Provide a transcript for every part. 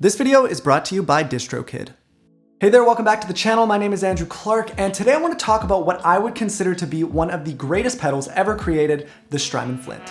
This video is brought to you by DistroKid. Hey there, welcome back to the channel. My name is Andrew Clark, and today I want to talk about what I would consider to be one of the greatest pedals ever created, the Strymon Flint.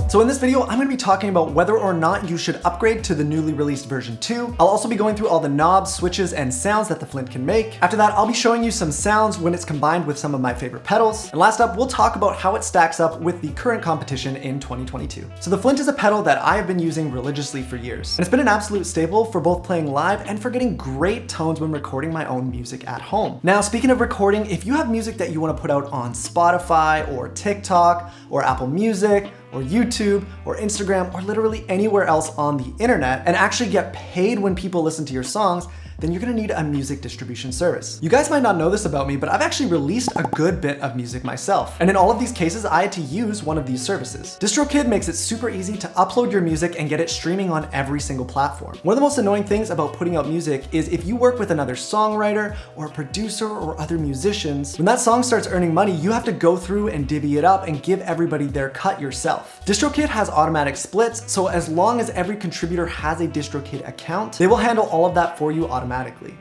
So in this video, I'm going to be talking about whether or not you should upgrade to the newly released version 2. I'll also be going through all the knobs, switches, and sounds that the Flint can make. After that, I'll be showing you some sounds when it's combined with some of my favorite pedals. And last up, we'll talk about how it stacks up with the current competition in 2022. So the Flint is a pedal that I have been using religiously for years. And it's been an absolute staple for both playing live and for getting great tones when recording my own music at home. Now, speaking of recording, if you have music that you want to put out on Spotify or TikTok or Apple Music, or YouTube, or Instagram, or literally anywhere else on the internet, and actually get paid when people listen to your songs, then you're gonna need a music distribution service. You guys might not know this about me, but I've actually released a good bit of music myself. And in all of these cases, I had to use one of these services. DistroKid makes it super easy to upload your music and get it streaming on every single platform. One of the most annoying things about putting out music is if you work with another songwriter or a producer or other musicians, when that song starts earning money, you have to go through and divvy it up and give everybody their cut yourself. DistroKid has automatic splits, so as long as every contributor has a DistroKid account, they will handle all of that for you automatically.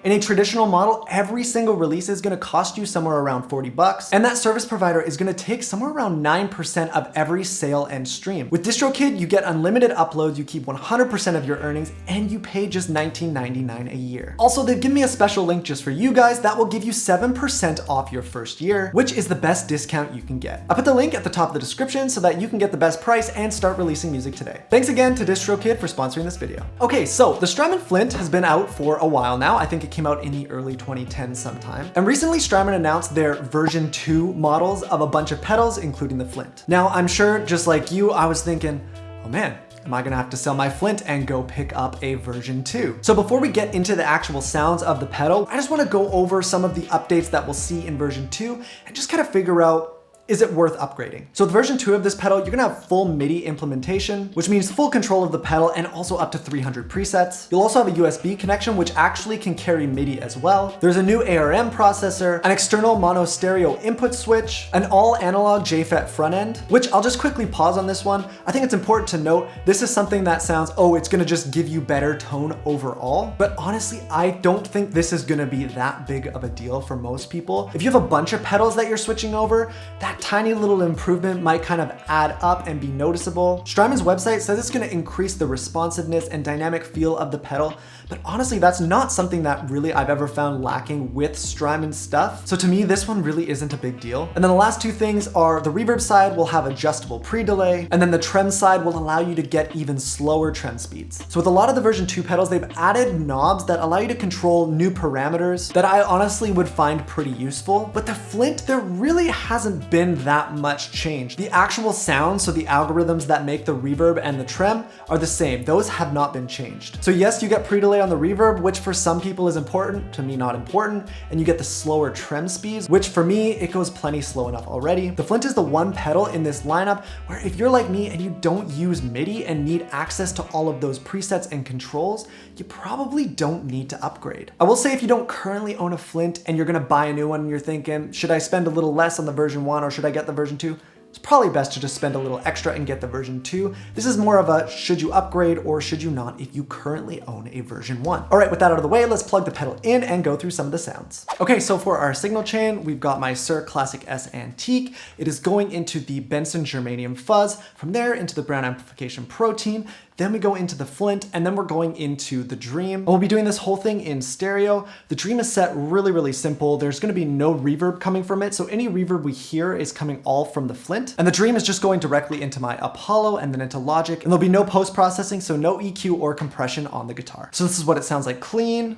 In a traditional model, every single release is gonna cost you somewhere around 40 bucks, and that service provider is gonna take somewhere around 9% of every sale and stream. With DistroKid, you get unlimited uploads, you keep 100% of your earnings, and you pay just $19.99 a year. Also, they've given me a special link just for you guys that will give you 7% off your first year, which is the best discount you can get. I put the link at the top of the description so that you can get the best price and start releasing music today. Thanks again to DistroKid for sponsoring this video. Okay, so the Strymon Flint has been out for a while now. I think it came out in the early 2010s sometime. And recently Strymon announced their version 2 models of a bunch of pedals, including the Flint. Now, I'm sure just like you, I was thinking, oh man, am I gonna have to sell my Flint and go pick up a version 2? So before we get into the actual sounds of the pedal, I just wanna go over some of the updates that we'll see in version 2 and just kind of figure out, is it worth upgrading? So with version 2 of this pedal, you're gonna have full MIDI implementation, which means full control of the pedal and also up to 300 presets. You'll also have a USB connection, which actually can carry MIDI as well. There's a new ARM processor, an external mono stereo input switch, an all analog JFET front end, which I'll just quickly pause on this one. I think it's important to note, this is something that sounds, oh, it's gonna just give you better tone overall. But honestly, I don't think this is gonna be that big of a deal for most people. If you have a bunch of pedals that you're switching over, that tiny little improvement might kind of add up and be noticeable. Strymon's website says it's gonna increase the responsiveness and dynamic feel of the pedal, but honestly, that's not something that really I've ever found lacking with Strymon stuff. So to me, this one really isn't a big deal. And then the last two things are the reverb side will have adjustable pre-delay, and then the trem side will allow you to get even slower trem speeds. So with a lot of the version 2 pedals, they've added knobs that allow you to control new parameters that I honestly would find pretty useful. But the Flint, there really hasn't been that much change. The actual sound, so the algorithms that make the reverb and the trem are the same. Those have not been changed. So yes, you get pre-delay on the reverb, which for some people is important, to me not important, and you get the slower trem speeds, which for me, it goes plenty slow enough already. The Flint is the one pedal in this lineup where if you're like me and you don't use MIDI and need access to all of those presets and controls, you probably don't need to upgrade. I will say if you don't currently own a Flint and you're gonna buy a new one and you're thinking, should I spend a little less on the version 1 or should I get the version 2? It's probably best to just spend a little extra and get the version 2. This is more of a should you upgrade or should you not if you currently own a version 1. All right, with that out of the way, let's plug the pedal in and go through some of the sounds. Okay, so for our signal chain, we've got my Sir Classic S Antique. It is going into the Benson Germanium Fuzz, from there into the Brown Amplification Protein, then we go into the Flint, and then we're going into the Dream. And we'll be doing this whole thing in stereo. The Dream is set really, really simple. There's gonna be no reverb coming from it, so any reverb we hear is coming all from the Flint. And the Dream is just going directly into my Apollo and then into Logic, and there'll be no post-processing, so no EQ or compression on the guitar. So this is what it sounds like clean.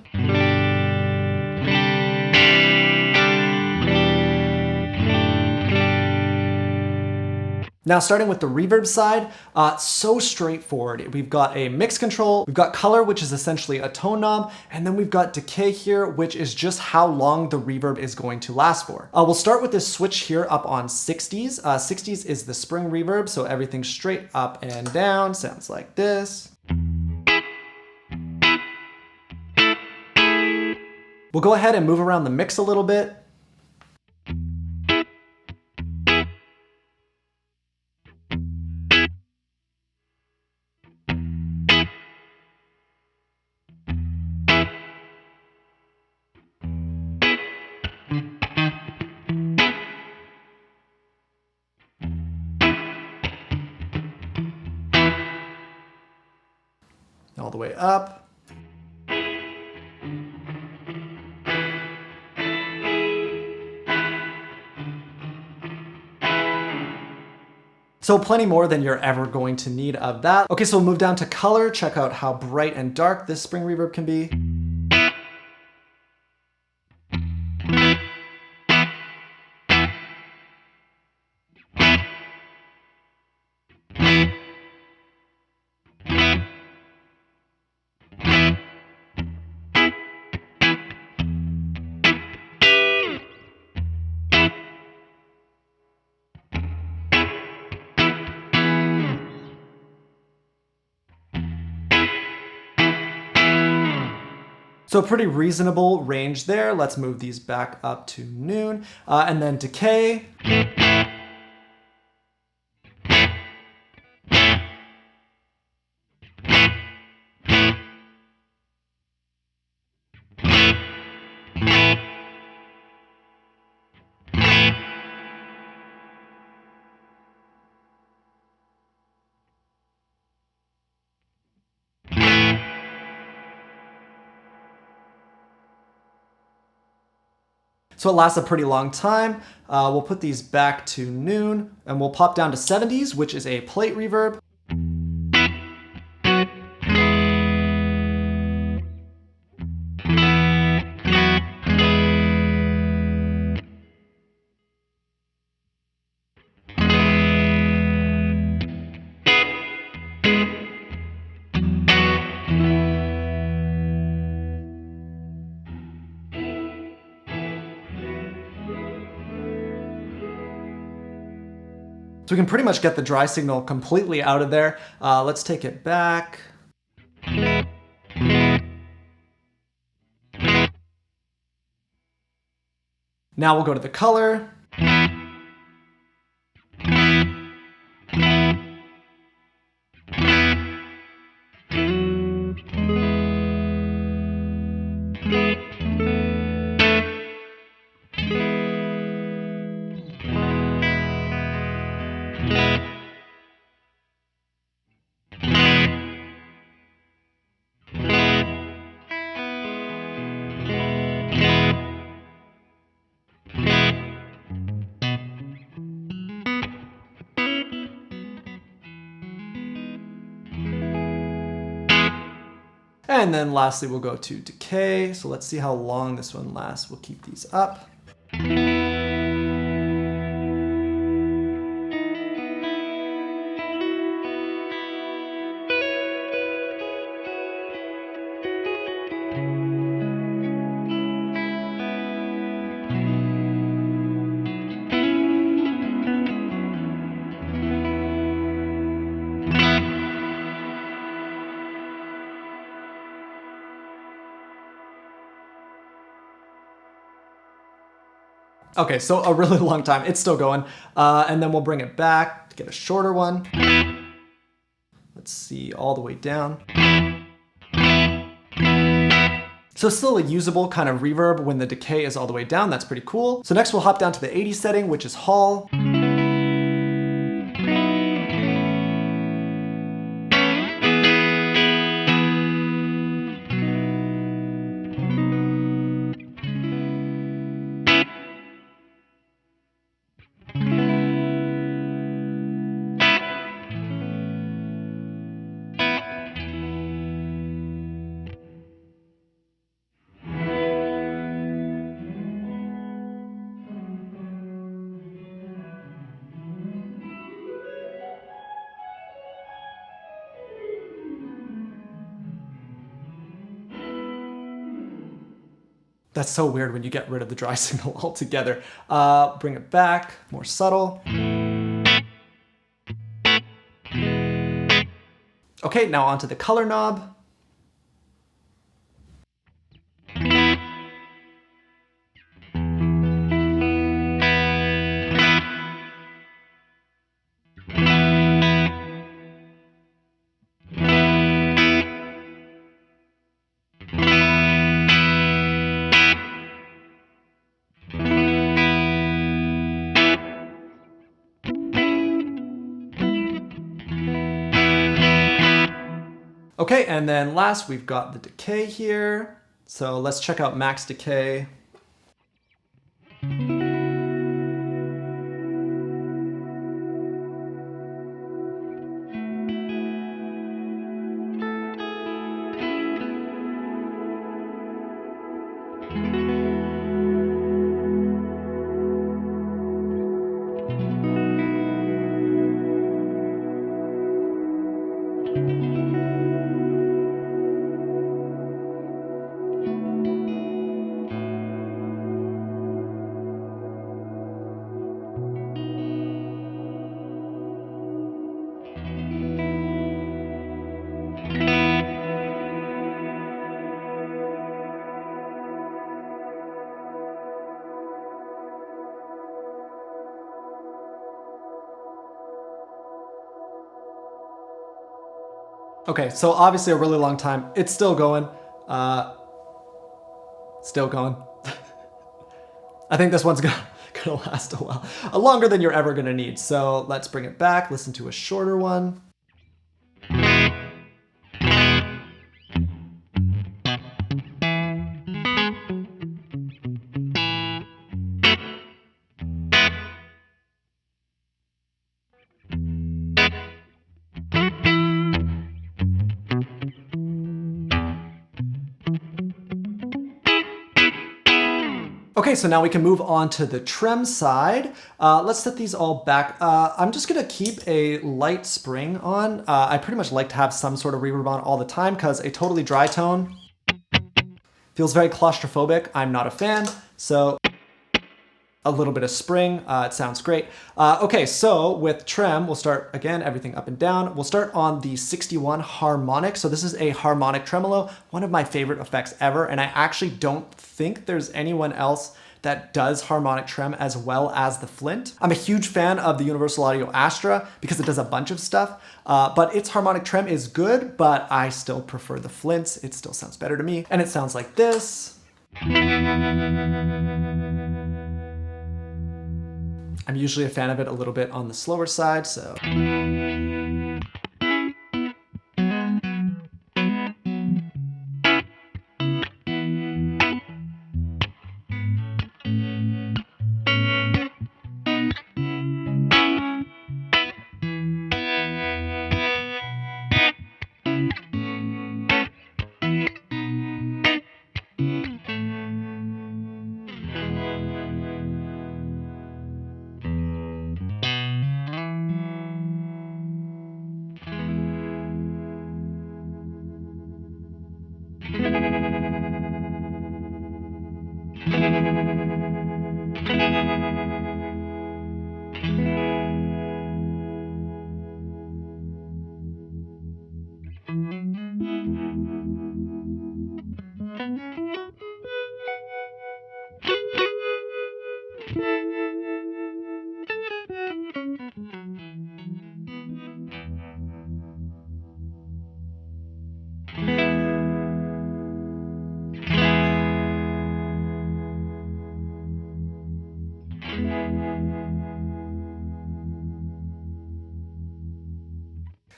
Now, starting with the reverb side, so straightforward. We've got a mix control, we've got color, which is essentially a tone knob, and then we've got decay here, which is just how long the reverb is going to last for. We'll start with this switch here up on 60s. 60s is the spring reverb, so everything straight up and down sounds like this. We'll go ahead and move around the mix a little bit. all the way up. So plenty more than you're ever going to need of that. Okay, so we'll move down to color. Check out how bright and dark this spring reverb can be. So pretty reasonable range there. Let's move these back up to noon. And then decay. So it lasts a pretty long time. We'll put these back to noon and we'll pop down to 70s, which is a plate reverb. So we can pretty much get the dry signal completely out of there. Let's take it back. Now we'll go to the color. And then lastly, we'll go to decay. So let's see how long this one lasts. We'll keep these up. Okay, so a really long time. It's still going. And then we'll bring it back to get a shorter one. Let's see, all the way down. So still a usable kind of reverb when the decay is all the way down. That's pretty cool. So next we'll hop down to the 80 setting, which is Hall. That's so weird when you get rid of the dry signal altogether. Bring it back, more subtle. Okay, now onto the color knob. Okay, and then last we've got the decay here. So let's check out max decay. Okay, so obviously a really long time. It's still going. Still going. I think this one's gonna last a while. Longer than you're ever gonna need. So let's bring it back, listen to a shorter one. Okay, so now we can move on to the trem side. Let's set these all back. I'm just gonna keep a light spring on. I pretty much like to have some sort of reverb on all the time because a totally dry tone feels very claustrophobic. I'm not a fan, so a little bit of spring, it sounds great. Okay, so with trem, we'll start, again, everything up and down. We'll start on the 61 harmonic. So this is a harmonic tremolo, one of my favorite effects ever, and I actually don't think there's anyone else that does harmonic trem as well as the Flint. I'm a huge fan of the Universal Audio Astra because it does a bunch of stuff, but its harmonic trem is good, but I still prefer the Flint's. It still sounds better to me, and it sounds like this. I'm usually a fan of it a little bit on the slower side, so.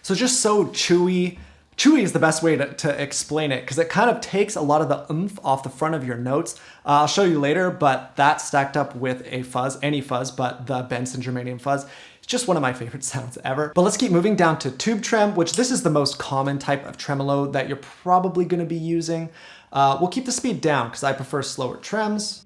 So just so chewy. Chewy is the best way to explain it because it kind of takes a lot of the oomph off the front of your notes. I'll show you later, but that stacked up with a fuzz, any fuzz, but the Benson Germanium fuzz, it's just one of my favorite sounds ever. But let's keep moving down to tube trem, which this is the most common type of tremolo that you're probably gonna be using. We'll keep the speed down because I prefer slower trems.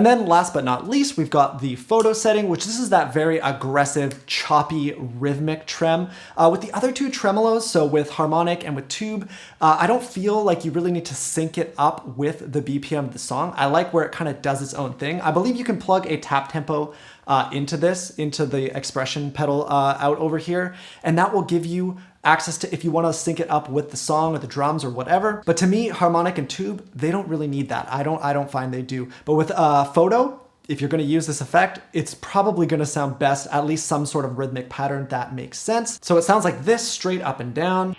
And then last but not least, we've got the photo setting, which this is that very aggressive, choppy, rhythmic trem. With the other two tremolos, so with harmonic and with tube, I don't feel like you really need to sync it up with the BPM of the song. I like where it kind of does its own thing. I believe you can plug a tap tempo into the expression pedal out over here, and that will give you access to if you want to sync it up with the song or the drums or whatever. But to me, harmonic and tube, they don't really need that. I don't find they do. But with photo, if you're going to use this effect, it's probably going to sound best, at least some sort of rhythmic pattern that makes sense. So it sounds like this, straight up and down.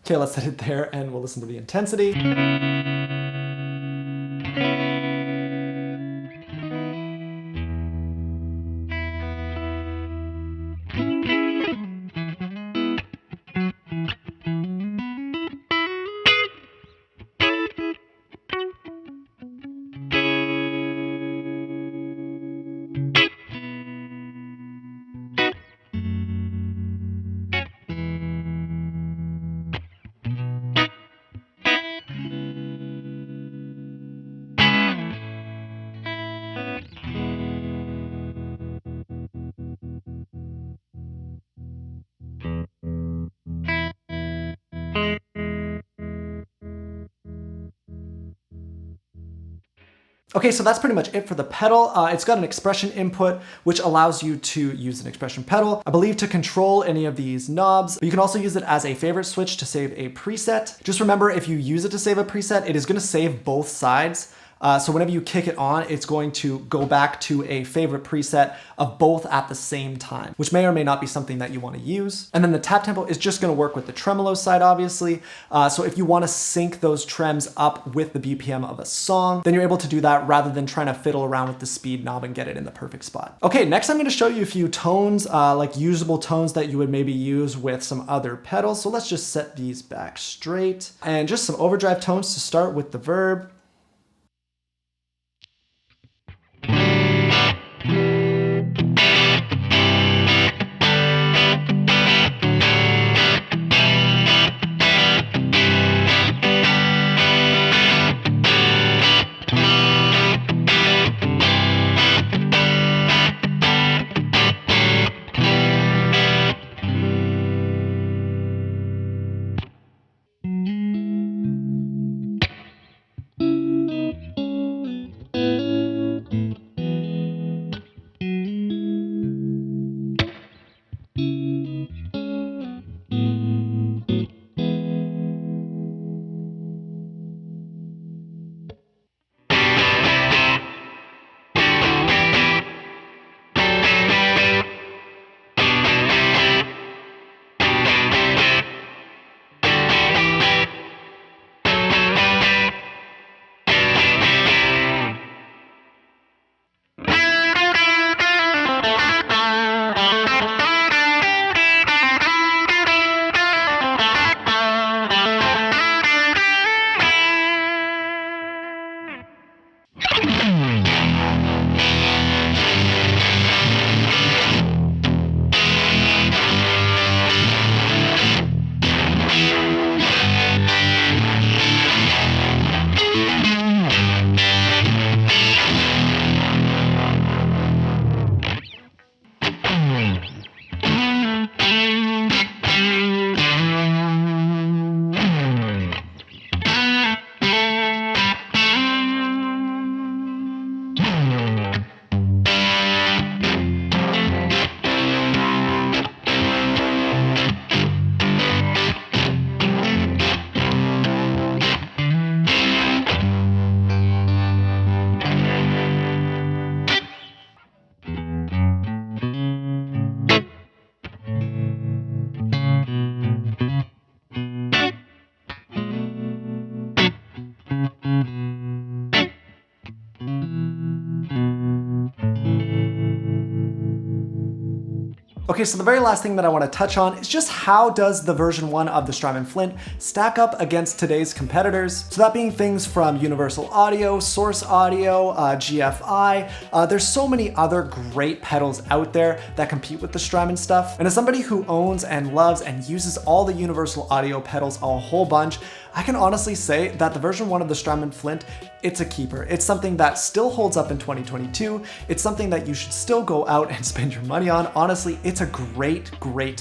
Okay, let's set it there and we'll listen to the intensity. Okay, so that's pretty much it for the pedal. It's got an expression input, which allows you to use an expression pedal, I believe, to control any of these knobs. But you can also use it as a favorite switch to save a preset. Just remember, if you use it to save a preset, it is going to save both sides. So whenever you kick it on, it's going to go back to a favorite preset of both at the same time, which may or may not be something that you want to use. And then the tap tempo is just going to work with the tremolo side, obviously. So if you want to sync those trems up with the BPM of a song, then you're able to do that rather than trying to fiddle around with the speed knob and get it in the perfect spot. Okay, next I'm going to show you a few tones, like usable tones that you would maybe use with some other pedals. So let's just set these back straight. And just some overdrive tones to start with the verb. Okay, so the very last thing that I want to touch on is just how does the version 1 of the Strymon Flint stack up against today's competitors? So that being things from Universal Audio, Source Audio, GFI, there's so many other great pedals out there that compete with the Strymon stuff. And as somebody who owns and loves and uses all the Universal Audio pedals a whole bunch, I can honestly say that the version 1 of the Strymon Flint, it's a keeper. It's something that still holds up in 2022. It's something that you should still go out and spend your money on. Honestly, it's a great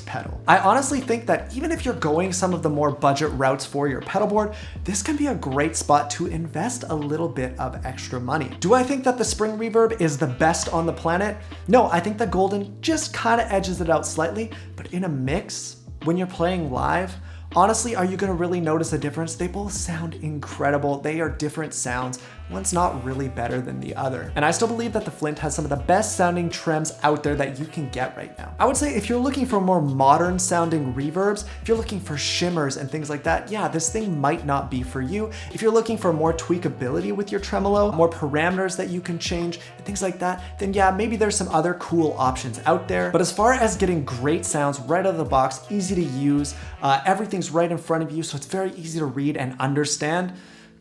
pedal. I honestly think that even if you're going some of the more budget routes for your pedal board, this can be a great spot to invest a little bit of extra money. Do I think that the spring reverb is the best on the planet? No, I think the golden just kind of edges it out slightly, but in a mix, when you're playing live, honestly, are you gonna really notice a difference? They both sound incredible. They are different sounds. One's not really better than the other. And I still believe that the Flint has some of the best sounding trems out there that you can get right now. I would say if you're looking for more modern sounding reverbs, if you're looking for shimmers and things like that, yeah, this thing might not be for you. If you're looking for more tweakability with your tremolo, more parameters that you can change and things like that, then yeah, maybe there's some other cool options out there. But as far as getting great sounds right out of the box, easy to use, everything's right in front of you, so it's very easy to read and understand,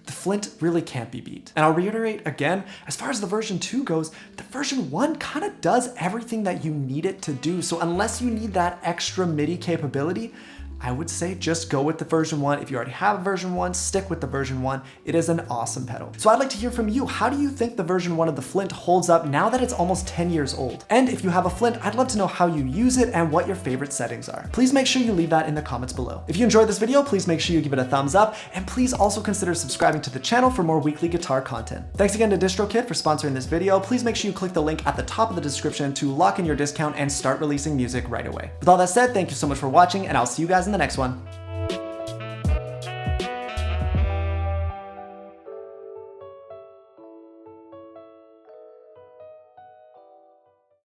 the Flint really can't be beat. And I'll reiterate again, as far as the version 2 goes, the version 1 kind of does everything that you need it to do. So unless you need that extra MIDI capability, I would say just go with the version 1. If you already have a version 1, stick with the version 1. It is an awesome pedal. So I'd like to hear from you. How do you think the version 1 of the Flint holds up now that it's almost 10 years old? And if you have a Flint, I'd love to know how you use it and what your favorite settings are. Please make sure you leave that in the comments below. If you enjoyed this video, please make sure you give it a thumbs up, and please also consider subscribing to the channel for more weekly guitar content. Thanks again to DistroKid for sponsoring this video. Please make sure you click the link at the top of the description to lock in your discount and start releasing music right away. With all that said, thank you so much for watching, and I'll see you guys in the next one.